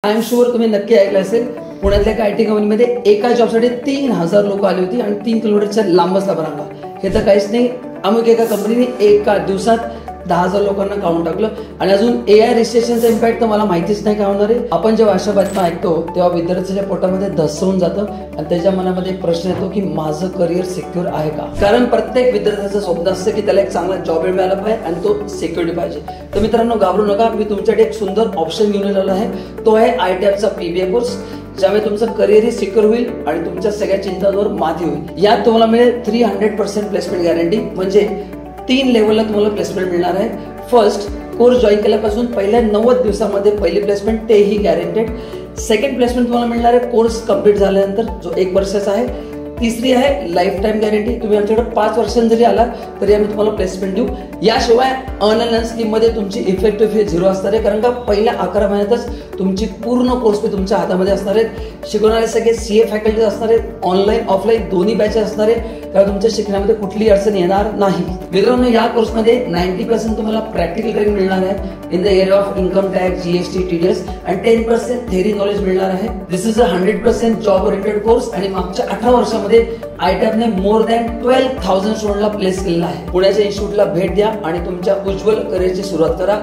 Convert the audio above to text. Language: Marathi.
आय एम शुअर तुम्ही नक्की ऐकलं असेल, पुण्यातल्या एका आयटी कंपनीमध्ये एका जॉबसाठी 3000 लोक आली होती आणि 3 किलोमीटरच्या लांब बसला रांगा. हे तर काहीच नाही, अमुक एका कंपनीने एका दिवसात 10,000 लोकांना काढून टाकलं. आणि अजून एआय रिस्ट्रिक्शनचा इम्पॅक्ट तर मला माहितीच नाही काय होणार आहे. आपण जेव्हा अशा बातम्या ऐकतो तेव्हा विद्यार्थ्याच्या पोटामध्ये धस्सवून जातं आणि त्याच्या मनामध्ये एक प्रश्न येतो की माझं करिअर सिक्युअर आहे का. कारण प्रत्येक विद्यार्थ्याचं स्वप्न असतं की त्याला एक चांगला जॉब मिळाला पाहिजे आणि तो सिक्युरिटी पाहिजे. तर मित्रांनो, घाबरू नका, मी तुमच्यासाठी एक सुंदर ऑप्शन घेऊन आलेला आहे. तो आहे ITAPचा PBA कोर्स, ज्यामुळे तुमचं करिअरही सिक्युअर होईल आणि तुमच्या सगळ्या चिंतांवर मात होईल. यात तुम्हाला मिळेल 300% प्लेसमेंट गॅरंटी, म्हणजे 3 लेवलला तुम्हाला प्लेसमेंट मिळणार आहे. फर्स्ट, कोर्स जॉईन केल्यापासून पहिल्या 90 दिवसामध्ये पहिली प्लेसमेंट, तेही गॅरंटेड. सेकंड प्लेसमेंट तुम्हाला मिळणार आहे कोर्स कंप्लीट झाल्यानंतर, जो 1 वर्षाचा आहे. तिसरी आहे लाईफ टाइम गॅरंटी, तुम्ही आमच्याकडे 5 वर्षांनी जरी आला तरी आम्ही तुम्हाला प्लेसमेंट देऊ. याशिवाय अर्न अँड लर्न स्कीम मध्ये तुमची इफेक्टिव्ह फी 0 असणार आहे, कारण का पहिल्या 11 महिन्यातच तुमची पूर्ण कोर्स फी तुमच्या हातामध्ये असणार आहेत. शिकवणारे सगळे CA फॅकल्टी असणार आहेत, ऑनलाईन ऑफलाईन दोन्ही बॅचेस असणार आहेत, त्यामुळे तुमच्या शिकण्यामध्ये कुठलीही अडचण येणार नाही. मित्रांनो, या कोर्समध्ये 90% तुम्हाला प्रॅक्टिकल ट्रेनिंग मिळणार आहे in the area of income tax, GST, TDS आणि 10% थेरी नॉलेज मिळणार आहे. This is a 100% job oriented course आणि मागच्या 18 वर्षामध्ये ITAPने मोर दॅन 12,000 स्टुडंटला प्लेस केलेला आहे. पुण्याच्या इन्स्टिट्यूटला भेट द्या आणि तुमच्या उज्ज्वल करिअरची सुरुवात करा.